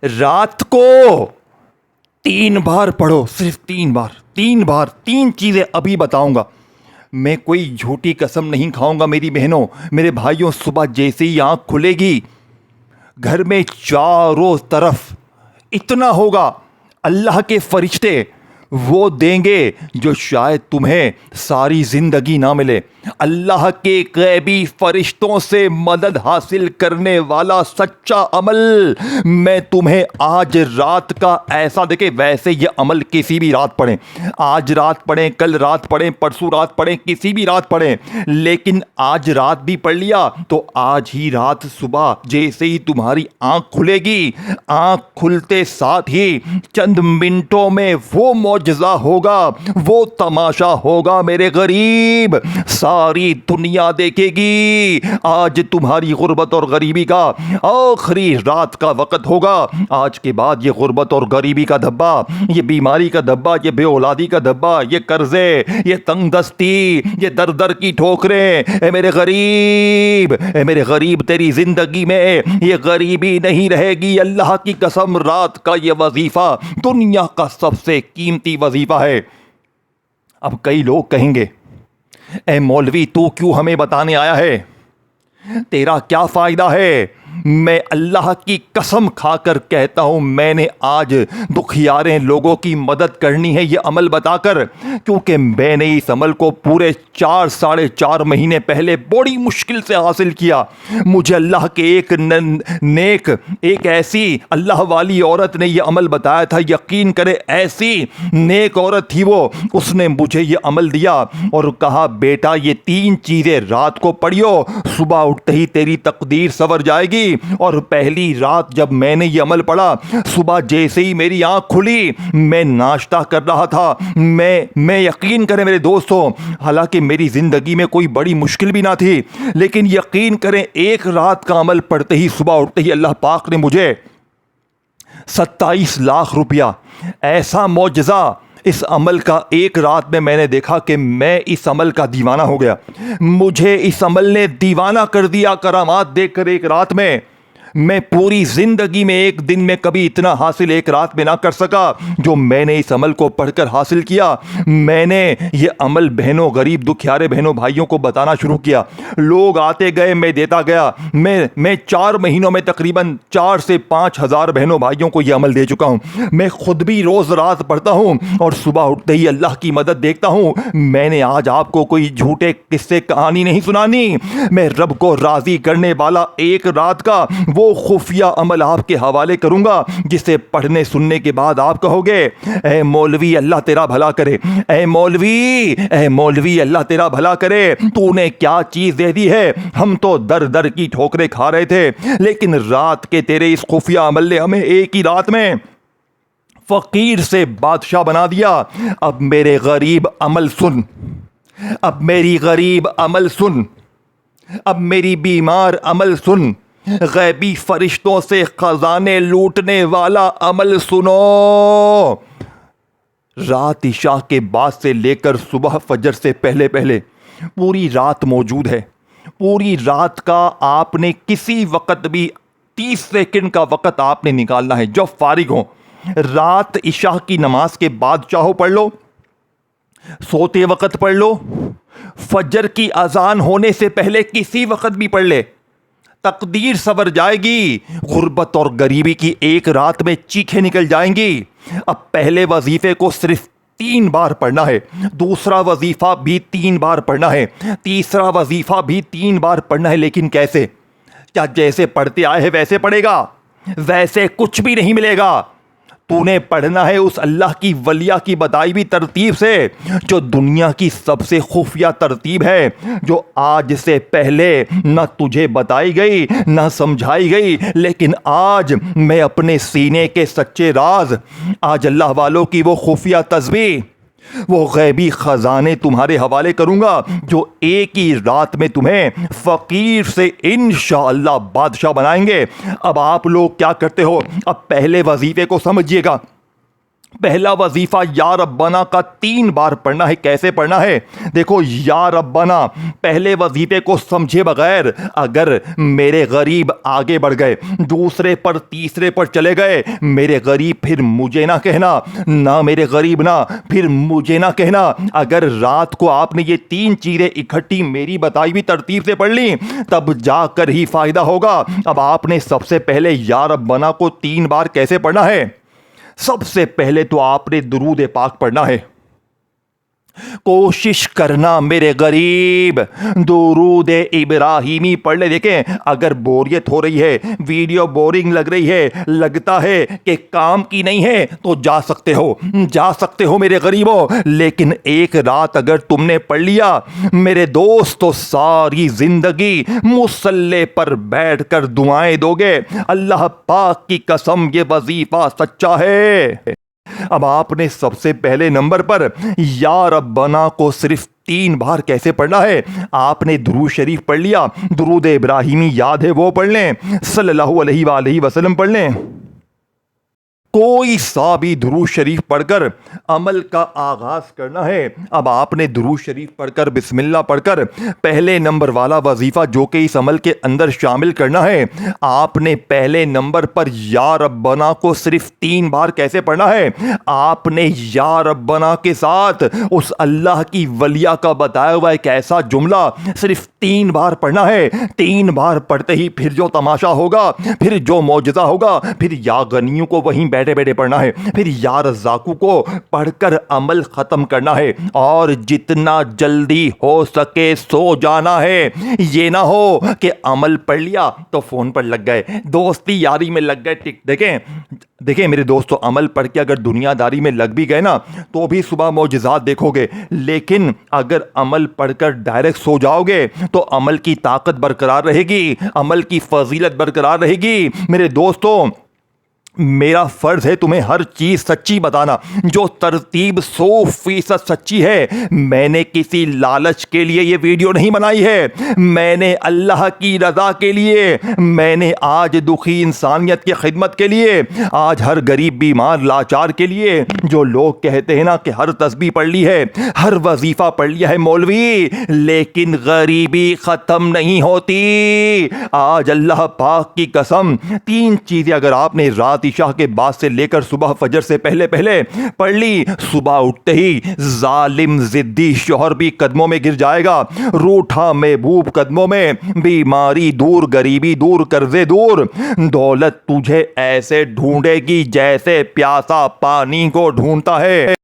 रात को 3 बार पढ़ो, सिर्फ 3 बार, 3 बार। 3 चीज़ें अभी बताऊंगा। मैं कोई झूठी कसम नहीं खाऊंगा मेरी बहनों, मेरे भाइयों। सुबह जैसे ही आंख खुलेगी, घर में चारों तरफ इतना होगा, अल्लाह के फरिश्ते वो देंगे जो शायद तुम्हें सारी जिंदगी ना मिले। अल्लाह के गैबी फरिश्तों से मदद हासिल करने वाला सच्चा अमल मैं तुम्हें आज रात का ऐसा देखे। वैसे ये अमल किसी भी रात पढ़ें, आज रात पढ़ें, कल रात पढ़ें, परसों रात पढ़ें, किसी भी रात पढ़ें, लेकिन आज रात भी पढ़ लिया तो आज ही रात सुबह जैसे ही तुम्हारी आंख खुलेगी, आंख खुलते साथ ही चंद मिनटों में वो मौजज़ा होगा, वो तमाशा होगा मेरे गरीब, सारी दुनिया देखेगी। आज तुम्हारी गुर्बत और गरीबी का आखिरी रात का वक्त होगा। आज के बाद ये गुर्बत और गरीबी का धब्बा, ये बीमारी का धब्बा, ये बेऔलादी का धब्बा, ये कर्जे, ये तंगदस्ती, ये दर दर की ठोकरें, ए मेरे गरीब तेरी जिंदगी में ये गरीबी नहीं रहेगी। अल्लाह की कसम, रात का ये वजीफा दुनिया का सबसे कीमती वजीफा है। अब कई लोग कहेंगे, ए मौलवी तू क्यों हमें बताने आया है, तेरा क्या फायदा है? मैं अल्लाह की कसम खाकर कहता हूं, मैंने आज दुखियारे लोगों की मदद करनी है ये अमल बताकर, क्योंकि मैंने इस अमल को पूरे 4-4.5 महीने पहले बड़ी मुश्किल से हासिल किया। मुझे अल्लाह के एक ऐसी अल्लाह वाली औरत ने ये अमल बताया था। यकीन करे, ऐसी नेक औरत थी वो, उसने मुझे ये अमल दिया और कहा, बेटा ये 3 चीज़ें रात को पढ़ियो, सुबह उठते ही तेरी तकदीर संवर जाएगी। और पहली रात जब मैंने ये अमल पढ़ा, सुबह जैसे ही मेरी आंख खुली, मैं नाश्ता कर रहा था। मैं यकीन करें मेरे दोस्तों, हालांकि मेरी जिंदगी में कोई बड़ी मुश्किल भी ना थी, लेकिन यकीन करें एक रात का अमल पढ़ते ही, सुबह उठते ही अल्लाह पाक ने मुझे 27 लाख रुपया, ऐसा मौजज़ा इस अमल का एक रात में मैंने देखा कि मैं इस अमल का दीवाना हो गया। मुझे इस अमल ने दीवाना कर दिया करामात देखकर एक रात में। मैं पूरी जिंदगी में एक दिन में कभी इतना हासिल एक रात में ना कर सका जो मैंने इस अमल को पढ़कर हासिल किया। मैंने ये अमल बहनों, गरीब दुखियारे बहनों भाइयों को बताना शुरू किया। लोग आते गए, मैं देता गया। मैं 4 महीनों में तकरीबन 4 से 5 हज़ार बहनों भाइयों को ये अमल दे चुका हूँ। मैं खुद भी रोज़ रात पढ़ता हूँ और सुबह उठते ही अल्लाह की मदद देखता हूँ। मैंने आज आपको कोई झूठे किस्से कहानी नहीं सुनानी। मैं रब को राज़ी करने वाला एक रात का वो खुफिया अमल आपके हवाले करूंगा, जिसे पढ़ने सुनने के बाद आप कहोगे, ए मौलवी अल्लाह तेरा भला करे, ए मौलवी अल्लाह तेरा भला करे, तूने क्या चीज दे दी है। हम तो दर दर की ठोकरें खा रहे थे, लेकिन रात के तेरे इस खुफिया अमल ने हमें एक ही रात में फकीर से बादशाह बना दिया। अब मेरे गरीब अमल सुन, अब मेरी गरीब अमल सुन, अब मेरी बीमार अमल सुन, गैबी फरिश्तों से खजाने लूटने वाला अमल सुनो। रात इशा के बाद से लेकर सुबह फजर से पहले पहले पूरी रात मौजूद है। पूरी रात का आपने किसी वक्त भी 30 सेकंड का वक्त आपने निकालना है जब फारिग हो। रात इशा की नमाज के बाद चाहो पढ़ लो, सोते वक्त पढ़ लो, फजर की अजान होने से पहले किसी वक्त भी पढ़ ले, तकदीर सवर जाएगी। गुर्बत और गरीबी की एक रात में चीखें निकल जाएंगी। अब पहले वजीफे को सिर्फ 3 बार पढ़ना है, दूसरा वजीफा भी 3 बार पढ़ना है, तीसरा वजीफा भी 3 बार पढ़ना है। लेकिन कैसे? क्या जैसे पढ़ते आए हैं वैसे पढ़ेगा? वैसे कुछ भी नहीं मिलेगा। तूने पढ़ना है उस अल्लाह की वलिया की बताई हुई तरतीब से, जो दुनिया की सबसे खुफिया तरतीब है, जो आज से पहले न तुझे बताई गई न समझाई गई, लेकिन आज मैं अपने सीने के सच्चे राज, आज अल्लाह वालों की वो खुफिया तस्बीह, वो गैबी खजाने तुम्हारे हवाले करूंगा, जो एक ही रात में तुम्हें फकीर से इंशाअल्लाह बादशाह बनाएंगे। अब आप लोग क्या करते हो? अब पहले वजीफे को समझिएगा। पहला वजीफा या रब्बाना का 3 बार पढ़ना है। कैसे पढ़ना है? देखो, या रब्बाना पहले वजीफे को समझे बगैर अगर मेरे गरीब आगे बढ़ गए, दूसरे पर तीसरे पर चले गए, मेरे गरीब फिर मुझे ना कहना, ना मेरे गरीब ना फिर मुझे ना कहना। अगर रात को आपने ये 3 चीजें इकट्ठी मेरी बताई हुई तरतीब से पढ़ ली, तब जाकर ही फायदा होगा। अब आपने सबसे पहले या रब्बाना को 3 बार कैसे पढ़ना है? सबसे पहले तो आपने दुरूद पाक पढ़ना है। कोशिश करना मेरे गरीब दुरूद इब्राहिमी पढ़ ले। देखें, अगर बोरियत हो रही है, वीडियो बोरिंग लग रही है, लगता है कि काम की नहीं है, तो जा सकते हो मेरे गरीबों। लेकिन एक रात अगर तुमने पढ़ लिया मेरे दोस्त, तो सारी जिंदगी मुसल्ले पर बैठकर दुआएं दोगे। अल्लाह पाक की कसम, ये वजीफा सच्चा है। अब आपने सबसे पहले नंबर पर या रब्बाना को सिर्फ 3 बार कैसे पढ़ना है? आपने दुरूद शरीफ पढ़ लिया, दुरूद इब्राहिमी याद है वो पढ़ लें, सल्लल्लाहु अलैहि वसल्लम पढ़ लें। कोई सा भी दुरूद शरीफ पढ़कर अमल का आगाज करना है। अब आपने दुरूद शरीफ पढ़कर, बिस्मिल्लाह पढ़कर पहले नंबर वाला वजीफा जो कि इस अमल के अंदर शामिल करना है, आपने पहले नंबर पर या रब्बाना को सिर्फ 3 बार कैसे पढ़ना है? आपने या रब्बाना के साथ उस अल्लाह की वलिया का बताया हुआ एक ऐसा जुमला सिर्फ 3 बार पढ़ना है। 3 बार पढ़ते ही फिर जो तमाशा होगा, फिर जो मौजज़ा होगा, फिर या गनियों को वहीं बैठे बैठे पढ़ना है, फिर या रज़्ज़ाक़ू को पढ़कर अमल खत्म करना है, और जितना जल्दी हो सके सो जाना है। ये ना हो कि अमल पढ़ लिया तो फोन पर लग गए, दोस्ती यारी में लग गए। देखें मेरे दोस्तों, अमल पढ़ के अगर दुनियादारी में लग भी गए ना, तो भी सुबह मौजज़ात देखोगे। लेकिन अगर अमल पढ़कर डायरेक्ट सो जाओगे तो अमल की ताकत बरकरार रहेगी, अमल की फजीलत बरकरार रहेगी। मेरे दोस्तों, मेरा फर्ज है तुम्हें हर चीज सच्ची बताना, जो तरतीब 100% सच्ची है। मैंने किसी लालच के लिए ये वीडियो नहीं बनाई है, मैंने अल्लाह की रजा के लिए, मैंने आज दुखी इंसानियत की खिदमत के लिए, आज हर गरीब बीमार लाचार के लिए। जो लोग कहते हैं ना कि हर तस्बीह पढ़ ली है, हर वजीफा पढ़ लिया है मौलवी, लेकिन गरीबी खत्म नहीं होती। आज अल्लाह पाक की कसम, 3 चीजें अगर आपने रात इशा के बाद से लेकर सुबह फजर से पहले पहले पढ़ ली, सुबह उठते ही जालिम जिद्दी शौहर भी कदमों में गिर जाएगा, रूठा महबूब कदमों में, बीमारी दूर, गरीबी दूर, कर्जे दूर, दौलत तुझे ऐसे ढूंढेगी जैसे प्यासा पानी को ढूंढता है।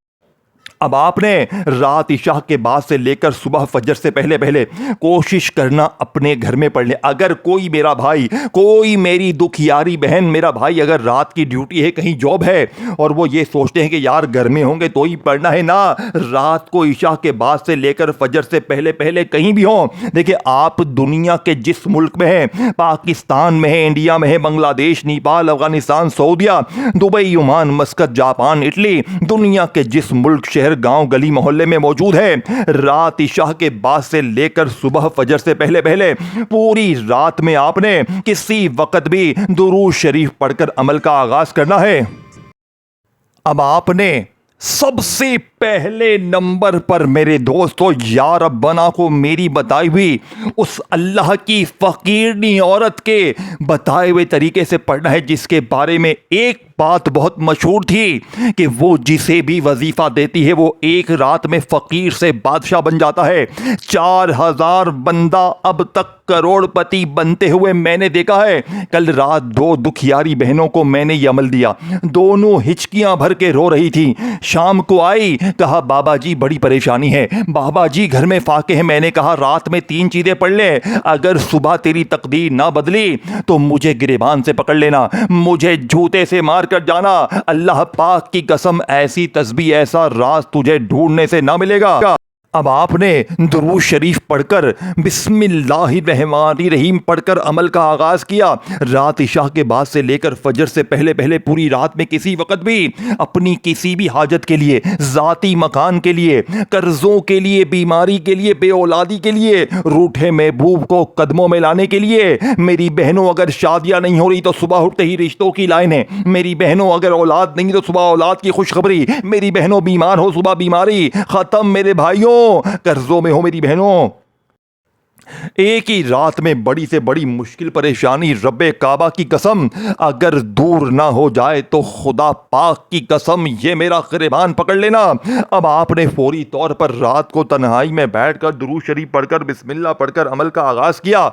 अब आपने रात इशा के बाद से लेकर सुबह फजर से पहले पहले कोशिश करना अपने घर में पढ़ ले। अगर कोई मेरा भाई, कोई मेरी दुखियारी बहन, मेरा भाई अगर रात की ड्यूटी है, कहीं जॉब है, और वो ये सोचते हैं कि यार घर में होंगे तो ही पढ़ना है ना, रात को इशा के बाद से लेकर फजर से पहले पहले कहीं भी हो। देखिए, आप दुनिया के जिस मुल्क में हैं, पाकिस्तान में है, इंडिया में है, Bangladesh, Nepal, Afghanistan, Saudia, Dubai, Oman, Muscat, Japan, Italy, दुनिया के जिस मुल्क, शहर, गांव, गली, मोहल्ले में मौजूद है, रात इशा के बाद से लेकर सुबह फजर से पहले पहले पूरी रात में आपने किसी वक्त भी दुरूद शरीफ पढ़कर अमल का आगाज करना है। अब आपने सबसे पहले नंबर पर मेरे दोस्तों या रब्बाना को मेरी बताई हुई उस अल्लाह की फकीरनी औरत के बताए हुए तरीके से पढ़ना है, जिसके बारे में एक बात बहुत मशहूर थी कि वो जिसे भी वजीफा देती है वो एक रात में फकीर से बादशाह बन जाता है। 4000 बंदा अब तक करोड़पति बनते हुए मैंने देखा है। कल रात 2 दुखियारी बहनों को मैंने ये अमल दिया, दोनों हिचकियां भर के रो रही थी। शाम को आई, कहा बाबा जी बड़ी परेशानी है, बाबा जी घर में फाके हैं। मैंने कहा रात में 3 चीजें पढ़ ले, अगर सुबह तेरी तकदीर ना बदली तो मुझे गिरेबान से पकड़ लेना, मुझे जूते से मार कर जाना। अल्लाह पाक की कसम, ऐसी तस्बीह, ऐसा राज तुझे ढूंढने से ना मिलेगा। अब आपने दुरूद शरीफ पढ़कर बिस्मिल्लाहिर्रहमानिर्रहीम पढ़कर अमल का आगाज़ किया। रात इशा के बाद से लेकर फजर से पहले पहले पूरी रात में किसी वक्त भी अपनी किसी भी हाजत के लिए, ज़ाती मकान के लिए, कर्ज़ों के लिए, बीमारी के लिए, बेऔलादी के लिए, रूठे महबूब को कदमों में लाने के लिए, मेरी बहनों अगर शादियां नहीं हो रही तो सुबह उठते ही रिश्तों की लाइनें, मेरी बहनों अगर औलाद नहीं तो सुबह औलाद की खुशखबरी, मेरी बहनों बीमार हो सुबह बीमारी ख़त्म, मेरे भाइयों कर्जों में हो मेरी बहनों। एक ही रात में बड़ी से बड़ी मुश्किल परेशानी, रब्बे काबा की कसम अगर दूर ना हो जाए तो खुदा पाक की कसम ये मेरा गिरबान पकड़ लेना। अब आपने फौरी तौर पर रात को तन्हाई में बैठकर दुरूद शरीफ पढ़कर बिस्मिल्लाह पढ़कर अमल का आगाज किया।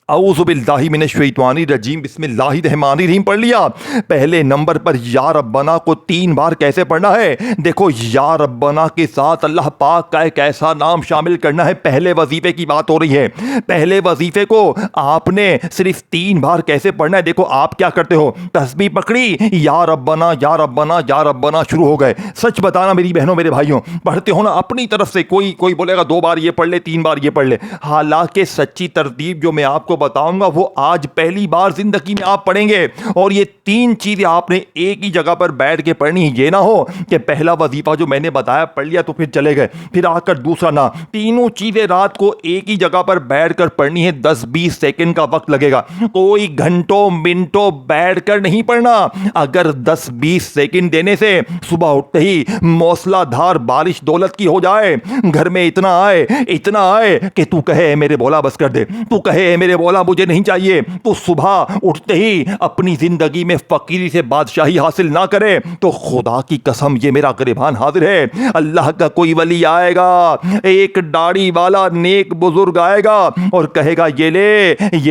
औज़ु बिल्लाहि मिनश्शैतानिर्रजीम बिस्मिल्लाहिर्रहमानिर्रहीम पढ़ लिया। पहले नंबर पर या रब्बना को 3 बार कैसे पढ़ना है? देखो, या रब्बना के साथ अल्लाह पाक का एक ऐसा नाम शामिल करना है। पहले वजीफे की बात हो रही है। पहले वजीफे को आपने सिर्फ 3 बार कैसे पढ़ना है? देखो, आप क्या करते हो, तस्बीह पकड़ी, या रब्बना या रब्बना या रब्बना शुरू हो गए। सच बताना मेरी बहनों मेरे भाइयों, पढ़ते हो ना अपनी तरफ से? कोई बोलेगा 2 बार ये पढ़ ले, 3 बार ये पढ़ ले। हालांकि सच्ची तरतीब जो मैं आपको बताऊंगा वो आज पहली बार जिंदगी में आप पढ़ेंगे। और ये 3 चीजें आपने एक ही जगह पर बैठ के पढ़नी है। ये ना हो कि पहला वजीफा जो मैंने बताया पढ़ लिया तो फिर चले गए, फिर आकर दूसरा ना। तीनों चीजें रात को एक ही जगह पर बैठकर पढ़नी है। 10-20 सेकंड का वक्त लगेगा, कोई घंटों मिनटों बैठकर नहीं पढ़ना। अगर 10-20 सेकंड देने से सुबह उठते ही मौसलाधार बारिश दौलत की हो जाए, घर में इतना आए कि तू कहे मेरे बोला बस कर दे, तू कहे मेरे बोला मुझे नहीं चाहिए, तो सुबह उठते ही अपनी जिंदगी में फकीरी से बादशाही हासिल ना करे, तो खुदा की कसम ये मेरा गिरबान हाजिर है, अल्लाह का कोई वली आएगा, एक दाढ़ी वाला नेक बुजुर्ग आएगा और कहेगा ये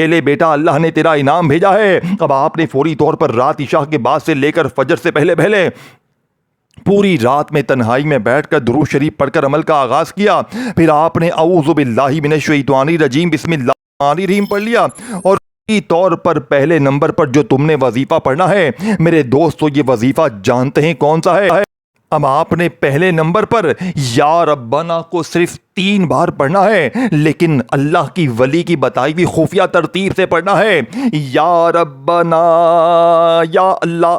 ले बेटा, अल्लाह ने तेरा इनाम भेजा है। अब आपने फौरी तौर पर रात इशा के बाद से लेकर फजर से पहले पहले पूरी रात में तन्हाई में बैठकर दुरूद शरीफ पढ़कर अमल का आगाज किया। फिर आपने औज़ु बिल्लाहि मिनश्शैतानिर्रजीम बिस्मिल्लाहिर्रहमानिर्रहीम पढ़ लिया। और तौर पर पहले नंबर पर जो तुमने वजीफा पढ़ना है मेरे दोस्तों, ये वजीफा जानते हैं कौन सा है? अब आपने पहले नंबर पर या रब्बना को सिर्फ 3 बार पढ़ना है, लेकिन अल्लाह की वली की बताई हुई खुफिया तरतीब से पढ़ना है। या रब्बना या अल्लाह,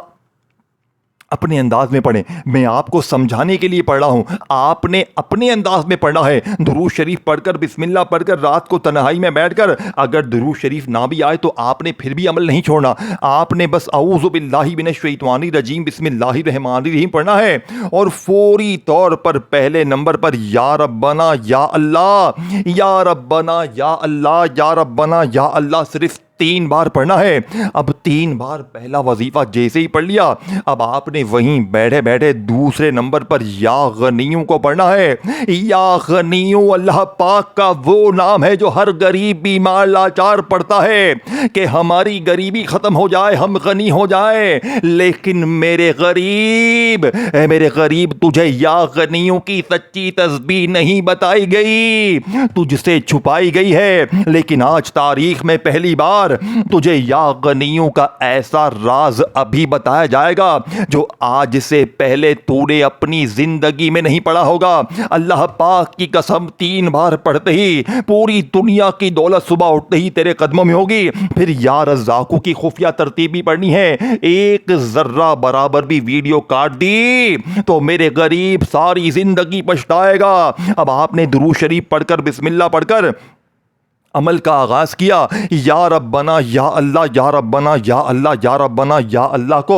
अपने अंदाज में पढ़ें। मैं आपको समझाने के लिए पढ़ रहा हूं, आपने अपने अंदाज में पढ़ना है। दुरूद शरीफ पढ़कर बिस्मिल्लाह पढ़कर रात को तन्हाई में बैठकर अगर दुरूद शरीफ ना भी आए तो आपने फिर भी अमल नहीं छोड़ना। आपने बस औज़ु बिल्लाहि मिनश्शैतानिर्रजीम बिस्मिल्लाहिर्रहमानिर्रहीम पढ़ना है और फौरी तौर पर पहले नंबर पर या रब्बना या अल्लाह, या रब्बना या अल्लाह, या रब्बना या अल्लाह सिर्फ 3 बार पढ़ना है। अब 3 बार पहला वजीफा जैसे ही पढ़ लिया, अब आपने वहीं बैठे बैठे दूसरे नंबर पर या गनियों को पढ़ना है। या गनियों अल्लाह पाक का वो नाम है जो हर गरीब बीमार लाचार पढ़ता है कि हमारी गरीबी खत्म हो जाए, हम गनी हो जाए। लेकिन मेरे गरीब तुझे या गनियों की सच्ची तस्बीह नहीं बताई गई, तुझसे छुपाई गई है। लेकिन आज तारीख में पहली बार तुझे या गनियों का ऐसा राज अभी बताया जाएगा जो आज से पहले तूने अपनी जिंदगी में नहीं पढ़ा होगा। अल्लाह पाक की कसम 3 बार पढ़ते ही पूरी दुनिया की दौलत सुबह उठते ही तेरे कदमों में होगी। फिर या रज़ाक़ू की खुफिया तरतीब भी पढ़नी है। एक जर्रा बराबर भी वीडियो काट दी तो मेरे गरीब सारी जिंदगी पछताएगा। अब आपने दुरूद शरीफ पढ़कर बिस्मिल्लाह पढ़कर अमल का आगाज किया। या रब्बना या अल्लाह, या रब्बना या अल्लाह, या रब्बना या अल्लाह को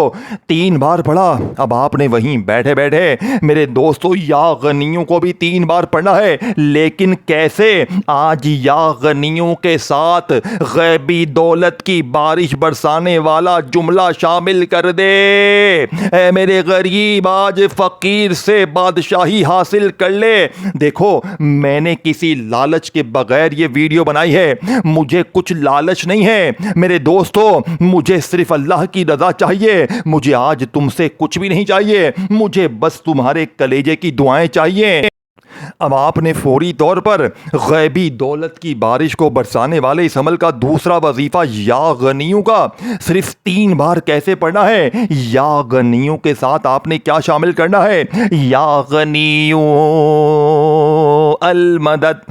3 बार पढ़ा। अब आपने वहीं बैठे बैठे मेरे दोस्तों या गनियों को भी 3 बार पढ़ना है। लेकिन कैसे? आज या गनियों के साथ गैबी दौलत की बारिश बरसाने वाला जुमला शामिल कर दे। ऐ मेरे गरीब आज फकीर से बादशाही हासिल कर ले। देखो, मैंने किसी लालच के बगैर ये वीडियो बनाई है, मुझे कुछ लालच नहीं है मेरे दोस्तों, मुझे सिर्फ अल्लाह की रजा चाहिए। मुझे आज तुमसे कुछ भी नहीं चाहिए, मुझे बस तुम्हारे कलेजे की दुआएं चाहिए। अब आपने फौरी तौर पर गैबी दौलत की बारिश को बरसाने वाले इस अमल का दूसरा वजीफा या गनियों का सिर्फ 3 बार कैसे पढ़ना है। या गनियों के साथ आपने क्या शामिल करना है। या गनियों अल मदद,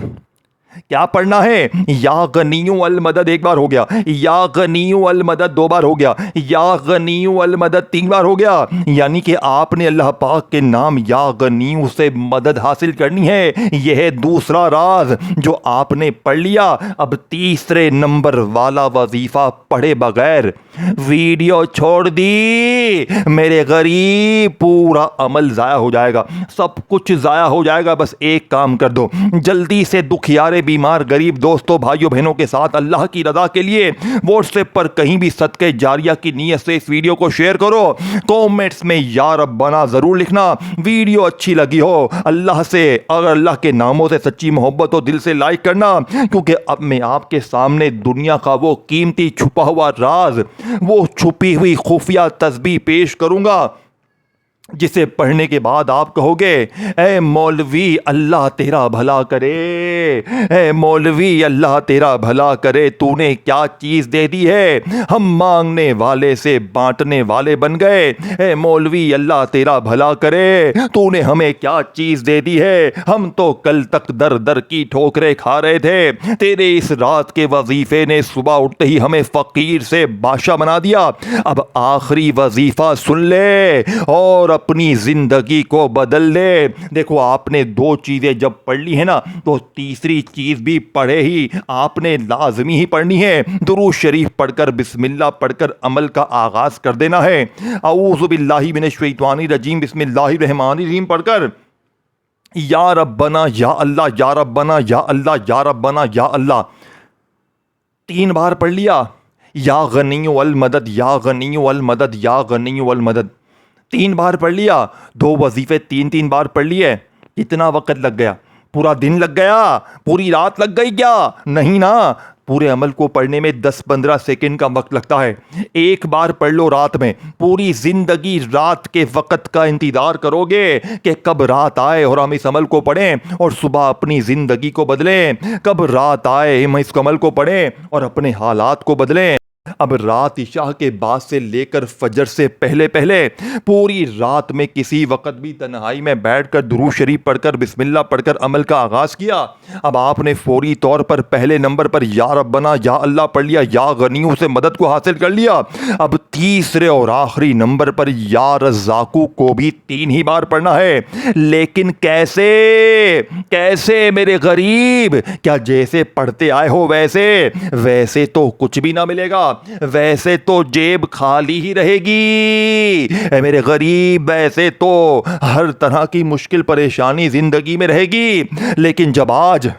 क्या पढ़ना है। या गनियों अल मदद 1 बार हो गया, या गनियों अल मदद 2 बार हो गया, या गनियों अल मदद 3 बार हो गया। यानी कि आपने अल्लाह पाक के नाम या गनियों से मदद हासिल करनी है। यह है दूसरा राज जो आपने पढ़ लिया। अब तीसरे नंबर वाला वजीफा पढ़े बगैर वीडियो छोड़ दी मेरे गरीब, पूरा अमल जाया हो जाएगा, सब कुछ जाया हो जाएगा। बस एक काम कर दो, जल्दी से दुखियारे बीमार गरीब दोस्तों भाइयों बहनों के साथ अल्लाह की रजा के लिए व्हाट्सएप पर कहीं भी सदके जारिया की नीयत से इस वीडियो को शेयर करो। कमेंट्स में या रब्बाना जरूर लिखना। वीडियो अच्छी लगी हो अल्लाह से, अगर अल्लाह के नामों से सच्ची मोहब्बत हो दिल से लाइक करना, क्योंकि अब मैं आपके सामने दुनिया का वो कीमती छुपा हुआ राज, वो छुपी हुई खुफिया तस्बीह पेश करूंगा जिसे पढ़ने के बाद आप कहोगे ए मौलवी अल्लाह तेरा भला करे, ए मौलवी अल्लाह तेरा भला करे, तूने क्या चीज़ दे दी है, हम मांगने वाले से बांटने वाले बन गए। ए मौलवी अल्लाह तेरा भला करे, तूने हमें क्या चीज़ दे दी है, हम तो कल तक दर दर की ठोकरें खा रहे थे, तेरे इस रात के वजीफे ने सुबह उठते ही हमें फ़कीर से बादशाह बना दिया। अब आखिरी वजीफा सुन ले और अपनी जिंदगी को बदल ले। देखो आपने 2 चीजें जब पढ़ ली है ना, तो तीसरी चीज भी पढ़े ही आपने लाजमी ही पढ़नी है। दुरूद शरीफ पढ़कर बिस्मिल्लाह पढ़कर अमल का आगाज कर देना है। औज़ु बिल्लाहि मिनश शैतानिर रजीम बिस्मिल्लाहिर रहमानिर रहीम पढ़कर या रब्बना या अल्लाह, या रब्बना या अल्लाह, या रब्बना या अल्लाह 3 बार पढ़ लिया। या गनिय्यु अल मदद, या गनिय्यु अल मदद, या गनिय्यु अल मदद 3 बार पढ़ लिया। 2 वजीफे 3-3 बार पढ़ लिए। कितना वक्त लग गया? पूरा दिन लग गया? पूरी रात लग गई क्या? नहीं ना, पूरे अमल को पढ़ने में 10-15 सेकंड का वक्त लगता है। 1 बार पढ़ लो रात में, पूरी जिंदगी रात के वक्त का इंतजार करोगे कि कब रात आए और हम इस अमल को पढ़ें और सुबह अपनी जिंदगी को बदलें। कब रात आए हम इस अमल को पढ़ें और अपने हालात को बदलें। अब रात इशा के बाद से लेकर फजर से पहले पहले पूरी रात में किसी वक्त भी तन्हाई में बैठकर दुरूद शरीफ पढ़कर बिस्मिल्लाह पढ़कर अमल का आगाज़ किया। अब आपने फौरी तौर पर पहले नंबर पर या रब्बना या अल्लाह पढ़ लिया, या गनियों से मदद को हासिल कर लिया। अब तीसरे और आखिरी नंबर पर या रज़्ज़ाक़ू को भी 3 ही बार पढ़ना है। लेकिन कैसे कैसे मेरे गरीब? क्या जैसे पढ़ते आए हो वैसे? वैसे तो कुछ भी ना मिलेगा, वैसे तो जेब खाली ही रहेगी मेरे गरीब, वैसे तो हर तरह की मुश्किल परेशानी जिंदगी में रहेगी। लेकिन जब आज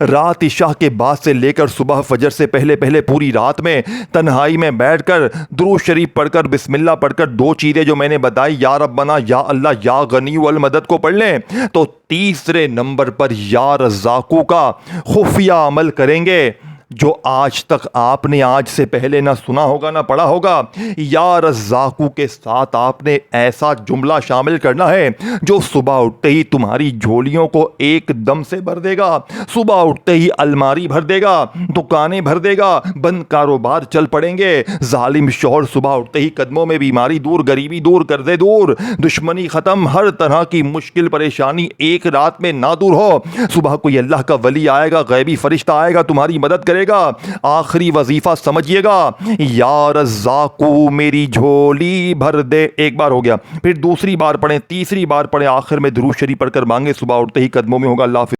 रात इशा के बाद से लेकर सुबह फजर से पहले पहले पूरी रात में तन्हाई में बैठकर दुरूद शरीफ पढ़कर बिस्मिल्लाह पढ़कर 2 चीज़ें जो मैंने बताई, या रब्बना या अल्लाह या गनी वल मदद को पढ़ लें, तो तीसरे नंबर पर या रज़्ज़ाक़ू का खुफिया अमल करेंगे जो आज तक आपने आज से पहले ना सुना होगा ना पढ़ा होगा। या रज़्ज़ाक़ू के साथ आपने ऐसा जुमला शामिल करना है जो सुबह उठते ही तुम्हारी झोलियों को एकदम से भर देगा, सुबह उठते ही अलमारी भर देगा, दुकानें भर देगा, बंद कारोबार चल पड़ेंगे, जालिम शौहर सुबह उठते ही कदमों में बीमारी दूर, गरीबी दूर, कर्जे दूर, दुश्मनी ख़त्म, हर तरह की मुश्किल परेशानी एक रात में ना दूर हो। सुबह कोई अल्लाह का वली आएगा, गैबी फरिश्ता आएगा, तुम्हारी मदद करेगा। आखिरी वजीफा समझिएगा, या रज़्ज़ाक़ू मेरी झोली भर दे। 1 बार हो गया, फिर दूसरी बार पढ़ें, तीसरी बार पढ़ें, आखिर में दुरूद शरीफ पढ़कर मांगे, सुबह उठते ही कदमों में होगा। अल्लाह हाफ़िज़।